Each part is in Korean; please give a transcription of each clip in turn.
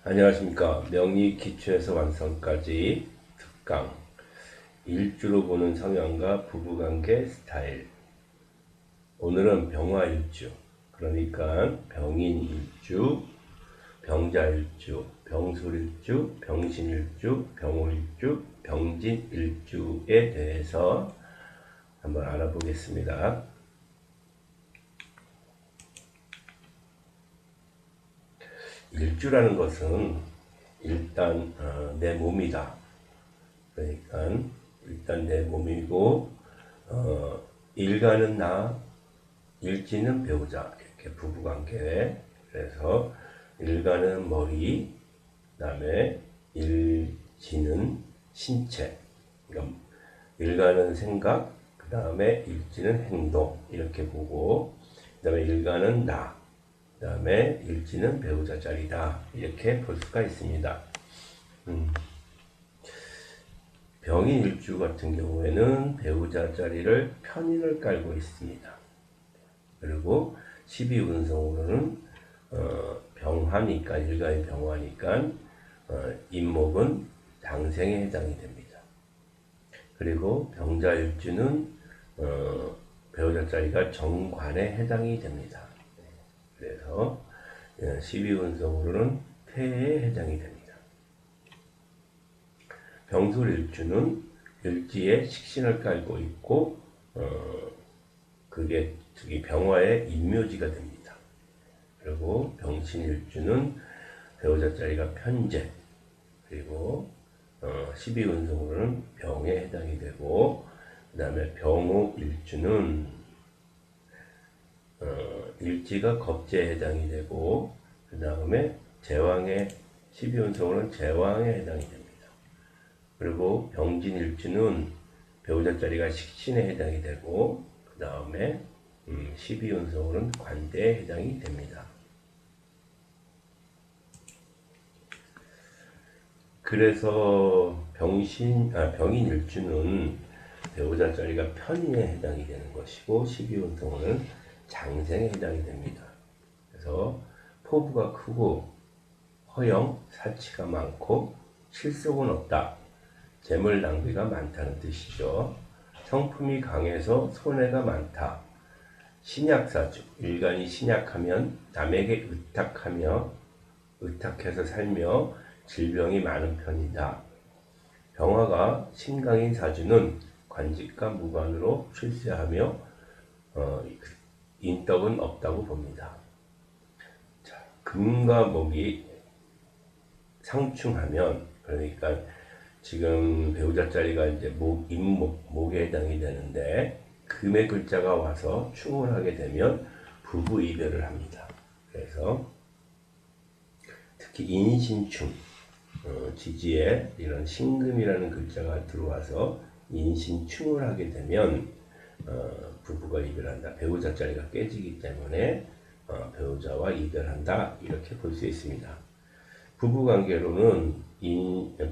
안녕하십니까. 명리 기초에서 완성까지 특강 일주로 보는 성향과 부부관계 스타일. 오늘은 병화일주, 그러니까 병인일주, 병자일주, 병술일주, 병신일주, 병호일주, 병진일주에 대해서 한번 알아보겠습니다. 일주라는 것은 일단 내 몸이다. 그러니까 일단 내 몸이고 일가는 나, 일지는 배우자, 이렇게 부부관계. 그래서 일가는 머리, 그다음에 일지는 신체. 그러니까 일가는 생각, 그 다음에 일지는 행동, 이렇게 보고, 그 다음에 일가는 나, 그 다음에 일지는 배우자 자리다, 이렇게 볼 수가 있습니다. 병인일주 같은 경우에는 배우자 자리를 편인을 깔고 있습니다. 그리고 12운성으로는 병화니까, 일가의 병화니까 임목은 장생에 해당이 됩니다. 그리고 병자일주는 배우자 자리가 정관에 해당이 됩니다. 그래서 12운성으로는 폐에 해당이 됩니다. 병술일주는 일지에 식신을 깔고 있고 그게 병화의 인묘지가 됩니다. 그리고 병신일주는 배우자 자리가 편재, 그리고 12운성으로는 병에 해당이 되고, 그 다음에 병호일주는 일지가 겁재에 해당이 되고, 그 다음에 제왕의 12운성으로는 제왕에 해당이 됩니다. 그리고 병진일주는 배우자 자리가 식신에 해당이 되고, 그 다음에 12운성으로는 관대에 해당이 됩니다. 그래서 병인일주는 배우자 자리가 편인에 해당이 되는 것이고, 12운성으로는 장생에 해당이 됩니다. 그래서 포부가 크고 허영, 사치가 많고 실속은 없다. 재물 낭비가 많다는 뜻이죠. 성품이 강해서 손해가 많다. 신약사주, 일간이 신약하면 남에게 의탁해서 살며 질병이 많은 편이다. 병화가 신강인 사주는 관직과 무관으로 출세하며 인덕은 없다고 봅니다. 자, 금과 목이 상충하면, 그러니까 지금 배우자 자리가 이제 목에 해당이 되는데, 금의 글자가 와서 충을 하게 되면 부부 이별을 합니다. 그래서 특히 인신충, 지지에 이런 신금이라는 글자가 들어와서 인신충을 하게 되면 부부가 이별한다. 배우자 자리가 깨지기 때문에 배우자와 이별한다, 이렇게 볼 수 있습니다. 부부관계로는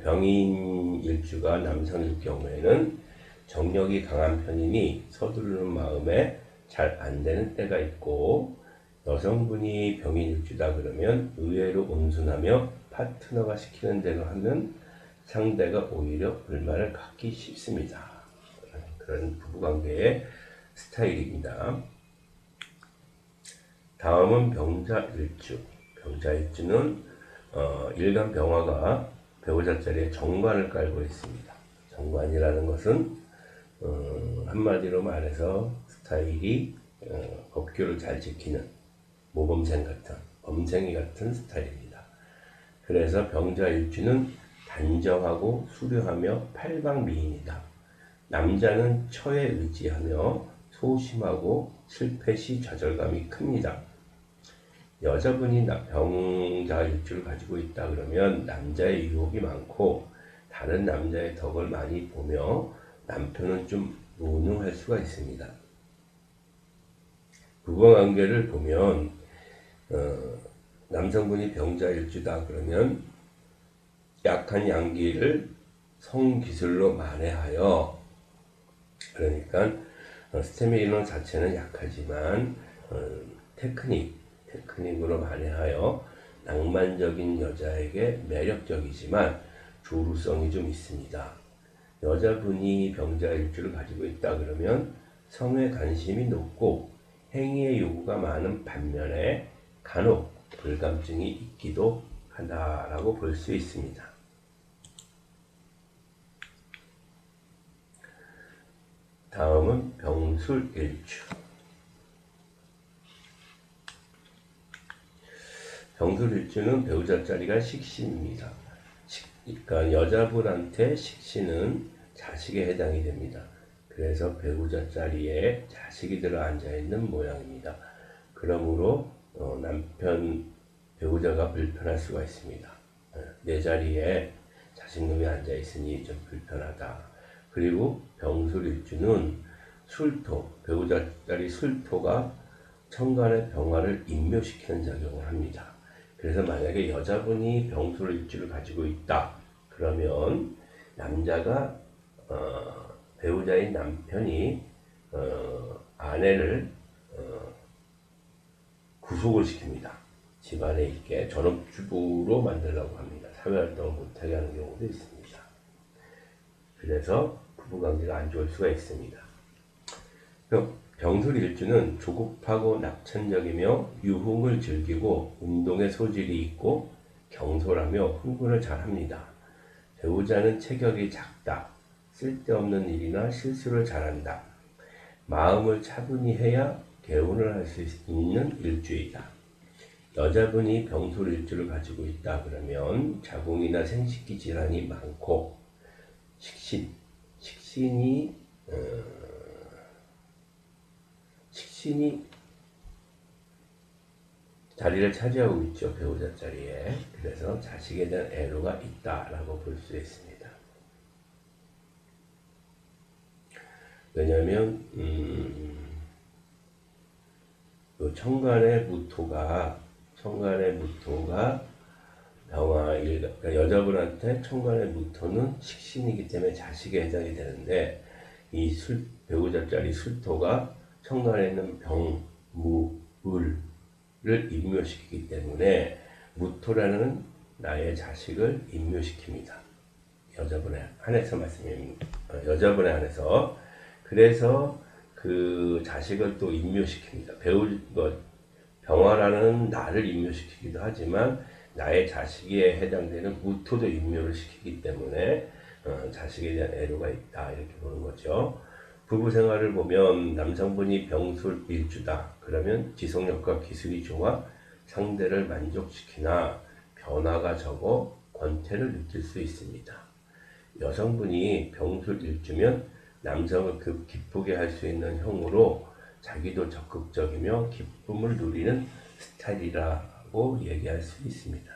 병인일주가 남성일 경우에는 정력이 강한 편이니 서두르는 마음에 잘 안되는 때가 있고, 여성분이 병인일주다 그러면 의외로 온순하며 파트너가 시키는 대로 하면 상대가 오히려 불만을 갖기 쉽습니다. 그런 부부관계의 스타일입니다. 다음은 병자일주. 병자일주는 일간 병화가 배우자 자리에 정관을 깔고 있습니다. 정관이라는 것은 한마디로 말해서 스타일이 법규를 잘 지키는 모범생 같은, 범생이 같은 스타일입니다. 그래서 병자일주는 단정하고 수려하며 팔방미인이다. 남자는 처에 의지하며 소심하고 실패 시 좌절감이 큽니다. 여자분이 병자일주를 가지고 있다 그러면 남자의 유혹이 많고 다른 남자의 덕을 많이 보며 남편은 좀 무능할 수가 있습니다. 부부관계를 보면 남성분이 병자일주다 그러면 약한 양기를 성기술로 만회하여, 그러니까 스태미너 자체는 약하지만 테크닉으로 만회하여 낭만적인 여자에게 매력적이지만 조루성이 좀 있습니다. 여자분이 병자일주를 가지고 있다 그러면 성에 관심이 높고 행위의 요구가 많은 반면에 간혹 불감증이 있기도 한다라고 볼 수 있습니다. 다음은 병술일주. 병술일주는 배우자 자리가 식신입니다. 그러니까 여자분한테 식신은 자식에 해당이 됩니다. 그래서 배우자 자리에 자식이 들어 앉아 있는 모양입니다. 그러므로 남편 배우자가 불편할 수가 있습니다. 내 자리에 자식놈이 앉아 있으니 좀 불편하다. 그리고 병술일주는 술토, 배우자 자리 술토가 천간의 병화를 인묘시키는 작용을 합니다. 그래서 만약에 여자분이 병술일주를 가지고 있다 그러면 남자가 배우자인 남편이 아내를 구속을 시킵니다. 집안에 있게 전업주부로 만들려고 합니다. 사회활동을 못하게 하는 경우도 있습니다. 그래서 부부관계가 안 좋을 수가 있습니다. 병술일주는 조급하고 낙천적이며 유흥을 즐기고 운동에 소질이 있고 경솔하며 흥분을 잘합니다. 배우자는 체격이 작다. 쓸데없는 일이나 실수를 잘한다. 마음을 차분히 해야 개운을 할 수 있는 일주이다. 여자분이 병술일주를 가지고 있다 그러면 자궁이나 생식기 질환이 많고 식신이 자리를 차지하고 있죠. 배우자 자리에. 그래서 자식에 대한 애로가 있다라고 볼 수 있습니다. 왜냐하면 천간의 무토가 병화 그러니까 여자분한테 천간의 무토는 식신이기 때문에 자식에 해당이 되는데 이 배우자 자리 술토가 천간에 있는 병, 무, 을을 인묘시키기 때문에 무토라는 나의 자식을 인묘시킵니다. 여자분에 한해서 말씀입니다. 여자분에 한해서. 그래서 그 자식을 또 인묘시킵니다. 병화라는 나를 인묘시키기도 하지만 나의 자식에 해당되는 무토도 인묘를 시키기 때문에 자식에 대한 애로가 있다 이렇게 보는 거죠. 부부 생활을 보면 남성분이 병술일주다 그러면 지속력과 기술이 좋아 상대를 만족시키나 변화가 적어 권태를 느낄 수 있습니다. 여성분이 병술일주면 남성을 기쁘게 할 수 있는 형으로 자기도 적극적이며 기쁨을 누리는 스타일이라고 얘기할 수 있습니다.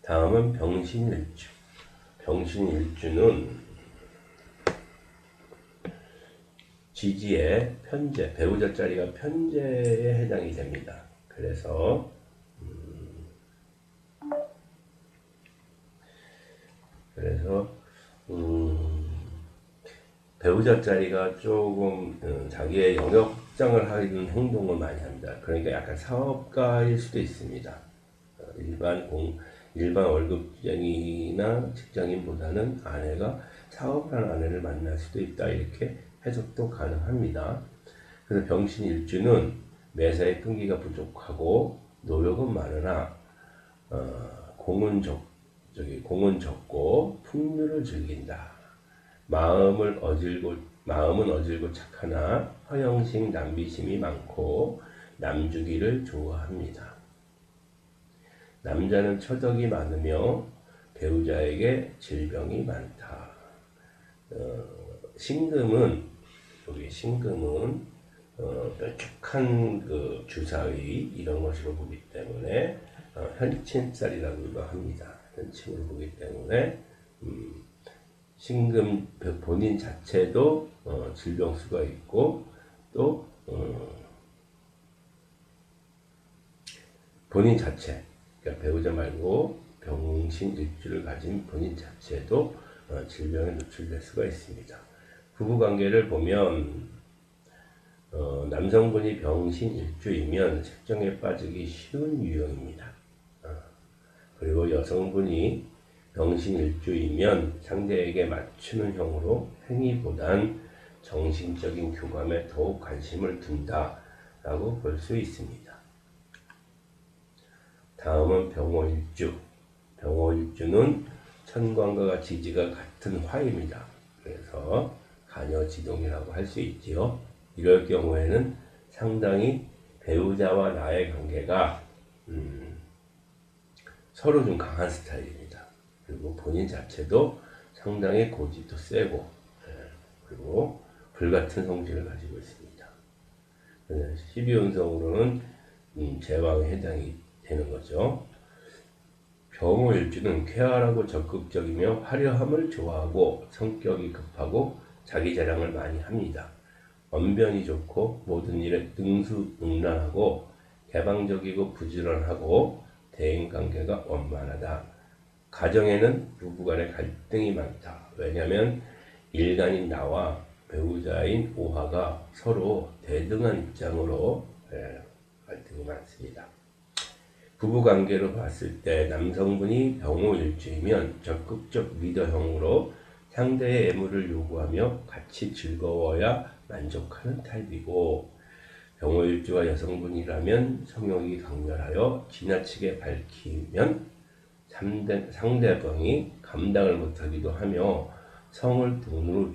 다음은 병신일주. 병신일주는 지지의 편재, 배우자 자리가 편재에 해당이 됩니다. 그래서 배우자 자리가 조금 자기의 영역장을 하는 행동을 많이 합니다. 그러니까 약간 사업가일 수도 있습니다. 일반 월급쟁이나 직장인보다는 아내가 사업을 하는 아내를 만날 수도 있다 이렇게 해석도 가능합니다. 그래서 병신일주는 매사에 끈기가 부족하고 노력은 많으나 공은 적고 풍류를 즐긴다. 마음은 어질고 착하나 허영심 남비심이 많고 남주기를 좋아합니다. 남자는 처덕이 많으며 배우자에게 질병이 많다. 신금은 뾰족한 그 주사위 이런 것으로 보기 때문에 현친살이라고도 합니다. 현친으로 보기 때문에 신금 본인 자체도 질병수가 있고 또 본인 자체 그러니까 배우자 말고 병신일주를 가진 본인 자체도 질병에 노출될 수가 있습니다. 부부관계를 보면 남성분이 병신일주이면 색정에 빠지기 쉬운 유형입니다. 그리고 여성분이 병신일주이면 상대에게 맞추는 형으로 행위보단 정신적인 교감에 더욱 관심을 둔다라고 볼 수 있습니다. 다음은 병호일주. 병호일주는 천간과 같이 지가 같은 화입니다. 그래서 간여지동이라고 할 수 있지요. 이럴 경우에는 상당히 배우자와 나의 관계가 서로 좀 강한 스타일입니다. 그리고 본인 자체도 상당히 고집도 세고, 그리고 불같은 성질을 가지고 있습니다. 12운성으로는 제왕에 해당이 되는 거죠. 병호일주는 쾌활하고 적극적이며 화려함을 좋아하고 성격이 급하고 자기 자랑을 많이 합니다. 언변이 좋고 모든 일에 능수능란하고 개방적이고 부지런하고 대인관계가 원만하다. 가정에는 부부간의 갈등이 많다. 왜냐하면 일간인 나와 배우자인 오화가 서로 대등한 입장으로 갈등이 많습니다. 부부관계로 봤을 때 남성분이 병호일주이면 적극적 리더형으로 상대의 애무를 요구하며 같이 즐거워야 만족하는 타입이고, 병호일주가 여성분이라면 성욕이 강렬하여 지나치게 밝히면 상대방이 감당을 못하기도 하며 성을 돈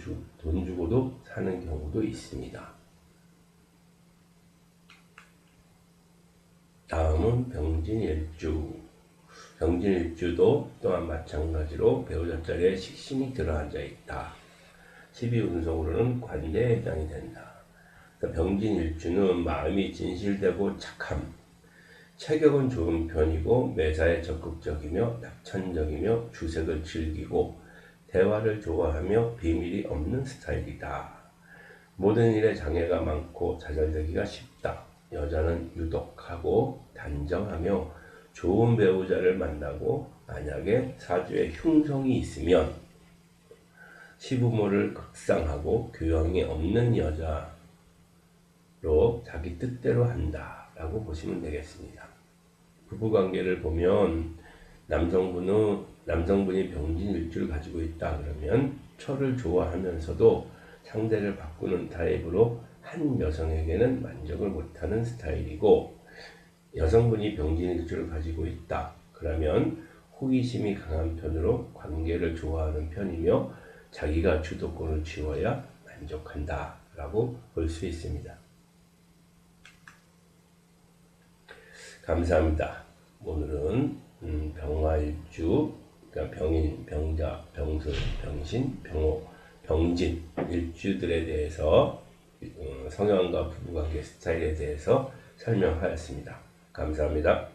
주고도 사는 경우도 있습니다. 다음은 병진일주. 병진일주도 또한 마찬가지로 배우자 자리에 식신이 들어앉아 있다. 12운성으로는 관대에 해당이 된다. 병진일주는 마음이 진실되고 착함, 체격은 좋은 편이고 매사에 적극적이며 낙천적이며 주색을 즐기고 대화를 좋아하며 비밀이 없는 스타일이다. 모든 일에 장애가 많고 좌절되기가 쉽다. 여자는 유독하고 단정하며 좋은 배우자를 만나고 만약에 사주에 흉성이 있으면 시부모를 극상하고 교양이 없는 여자로 자기 뜻대로 한다라고 보시면 되겠습니다. 부부관계를 보면 남성분이 병진일주를 가지고 있다 그러면 철을 좋아하면서도 상대를 바꾸는 타입으로 한 여성에게는 만족을 못하는 스타일이고, 여성분이 병진일주를 가지고 있다 그러면 호기심이 강한 편으로 관계를 좋아하는 편이며 자기가 주도권을 쥐어야 만족한다 라고 볼 수 있습니다. 감사합니다. 오늘은 병화일주, 그러니까 병인, 병자, 병술, 병신, 병호, 병진 일주들에 대해서 성향과 부부관계 스타일에 대해서 설명하였습니다. 감사합니다.